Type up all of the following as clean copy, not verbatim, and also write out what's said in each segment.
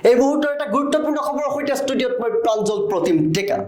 এই মুহূৰ্তৰ এটা গুৰুত্বপূৰ্ণ খবৰৰ সৈতে ষ্টুডিঅ'ত মই প্ৰাঞ্জল প্ৰতিম ডেকা।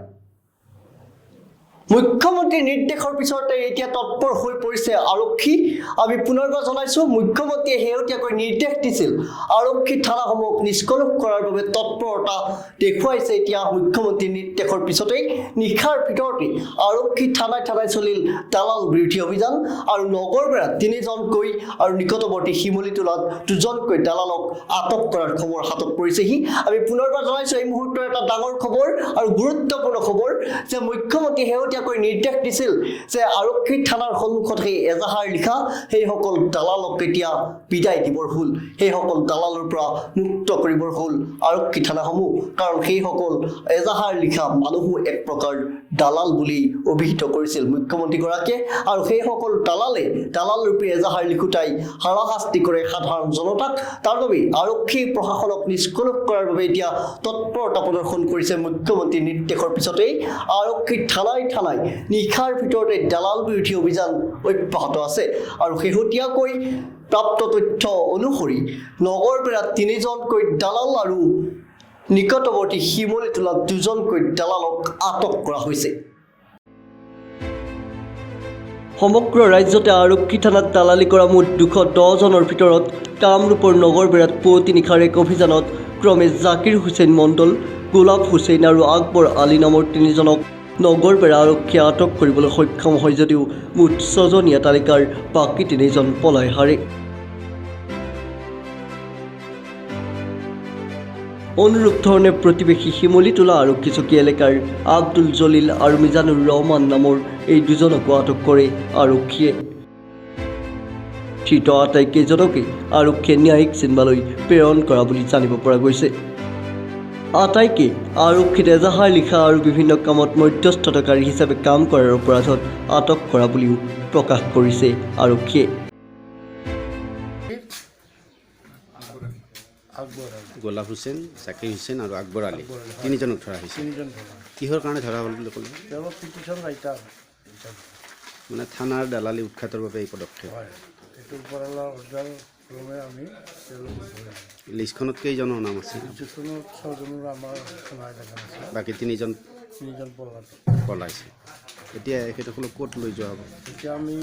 মুখ্যমন্ত্ৰীৰ নিৰ্দেশৰ পিছতে এতিয়া তৎপৰ হৈ পৰিছে আৰক্ষী। আমি পুনৰবাৰ জনাইছো মুখ্যমন্ত্ৰীয়ে শেহতীয়াকৈ নিৰ্দেশ দিছিল আৰক্ষী থানাসমূহক নিষ্কলুষ কৰাৰ বাবে তৎপৰতা দেখুৱাইছে। এতিয়া মুখ্যমন্ত্ৰীৰ নিৰ্দেশৰ পিছতেই নিশাৰ ভিতৰতে আৰক্ষী থানাই চলিল দালাল বিৰোধী অভিযান আৰু নগৰবেৰাত 3জনকৈ আৰু নিকটৱৰ্তী শিমলীটোলাত 2জনকৈ দালালক আটক কৰাৰ খবৰ হাতত পৰিছেহি। আমি পুনৰবাৰ জনাইছো এই মুহূৰ্তৰ এটা ডাঙৰ খবৰ আৰু গুৰুত্বপূৰ্ণ খবৰ যে মুখ্যমন্ত্ৰীয়ে শেহতীয়াকৈ নিৰ্দেশ দিছিল যে আৰক্ষী থানাৰ সন্মুখত সেই এজাহাৰ লিখা সেইসকল দালালক এতিয়া বিদায় দিবৰ হ'ল, সেইসকল দালালৰ পৰা মুক্ত কৰিবৰ হ'ল আৰক্ষী থানাসমূহ। কাৰণ সেইসকল এজাহাৰ লিখা মানুহো এক প্ৰকাৰ দালাল বুলি অভিহিত কৰিছিল মুখ্যমন্ত্ৰীগৰাকীয়ে। আৰু সেইসকল দালাল ৰূপে এজাহাৰ লিখোঁতাই হাৰাশাস্তি কৰে সাধাৰণ জনতাক। তাৰ বাবে আৰক্ষী প্ৰশাসনক নিষ্কলুষ কৰাৰ বাবে এতিয়া তৎপৰতা প্ৰদৰ্শন কৰিছে মুখ্যমন্ত্ৰীৰ নিৰ্দেশৰ পিছতেই আৰক্ষী থানাই নিশাৰ ভিতৰতে দালাল বিৰোধী অভিযান অব্যাহত আছে। আৰু শেহতীয়াকৈ প্ৰাপ্ত তথ্য অনুসৰি নগৰবেৰাত 3জনকৈ দালাল আৰু নিকটৱৰ্তী শিমলীটোলাত 2জনকৈ দালালক আটক কৰা হৈছে। সমগ্ৰ ৰাজ্যতে আৰক্ষী থানাত দালালি কৰা মুঠ 210জনৰ ভিতৰত কামৰূপৰ নগৰবেৰাত পুৱতি নিশাৰ এক অভিযানত ক্ৰমে জাকিৰ হুছেইন মণ্ডল, গোলাপ হুছেইন আৰু আকবৰ আলী নামৰ 3জনক নগৰবেৰা আৰক্ষীয়ে আটক কৰিবলৈ সক্ষম হয় যদিও মুঠ 6জনীয়া তালিকাৰ বাকী 3জন পলাই হাৰে। অনুৰূপ ধৰণে প্ৰতিবেশী শিমলীটোলা আৰক্ষী চকী এলেকাৰ আব্দুল জলিল আৰু মিজানুৰ ৰহমান নামৰ এই 2জনকো আটক কৰে আৰক্ষীয়ে। ধৃত আটাইকেইজনকে আৰক্ষীয়ে ন্যায়িক জিম্মালৈ প্ৰেৰণ কৰা বুলি জানিব পৰা গৈছে। আটাইকে আৰক্ষীত এজাহাৰ লিখা আৰু বিভিন্ন কামত মধ্যস্থতাকাৰী হিচাপে কাম কৰাৰ অপৰাধত আটক কৰা বুলিও প্ৰকাশ কৰিছে আৰক্ষীয়ে। গোলাপ হুছেইন, জাকিৰ হুছেইন আৰু আকবৰ আলী 3জনক ধৰা হৈছে। কিহৰ কাৰণে ধৰা হ'ল বুলি ক'লে? মানে থানাৰ দালালি উৎখাতৰ বাবে এই পদক্ষেপ। লিষ্টখনত কেইজনৰ নাম আছে? বাকী 3জন পলাইছে। এতিয়া এখেতসকলক ক'ত লৈ যোৱা হ'ব? এতিয়া আমি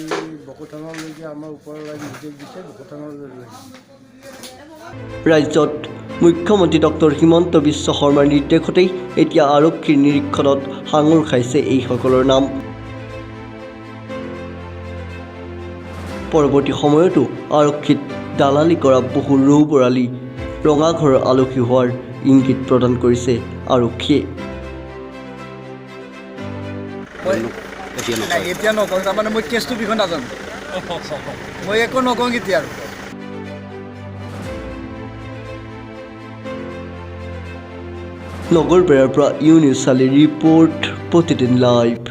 বকোথানালৈকে আমাৰ ওপৰৰ নিৰ্দেশ দিছে, বকোথানালৈ লৈ ৰাজ্যত মুখ্যমন্ত্ৰী ডক্টৰ হিমন্ত বিশ্ব শৰ্মাৰ নিৰ্দেশতেই এতিয়া আৰক্ষীৰ নিৰীক্ষণত সাঙুৰ খাইছে এইসকলৰ নাম। পৰৱৰ্তী সময়তো আৰক্ষীত দালালি কৰা বহু ৰৌ বৰালি ৰঙাঘৰৰ আলহী হোৱাৰ ইংগিত প্ৰদান কৰিছে আৰক্ষীয়ে। এতিয়া নকওঁ, তাৰমানে মই কেছটো বিষয়ে নাজানো, মই একো নকওঁ এতিয়া আৰু। নগৰবেৰাৰ পৰা ইউনিছ চালি ৰিপৰ্ট, প্ৰতিদিন লাইভ।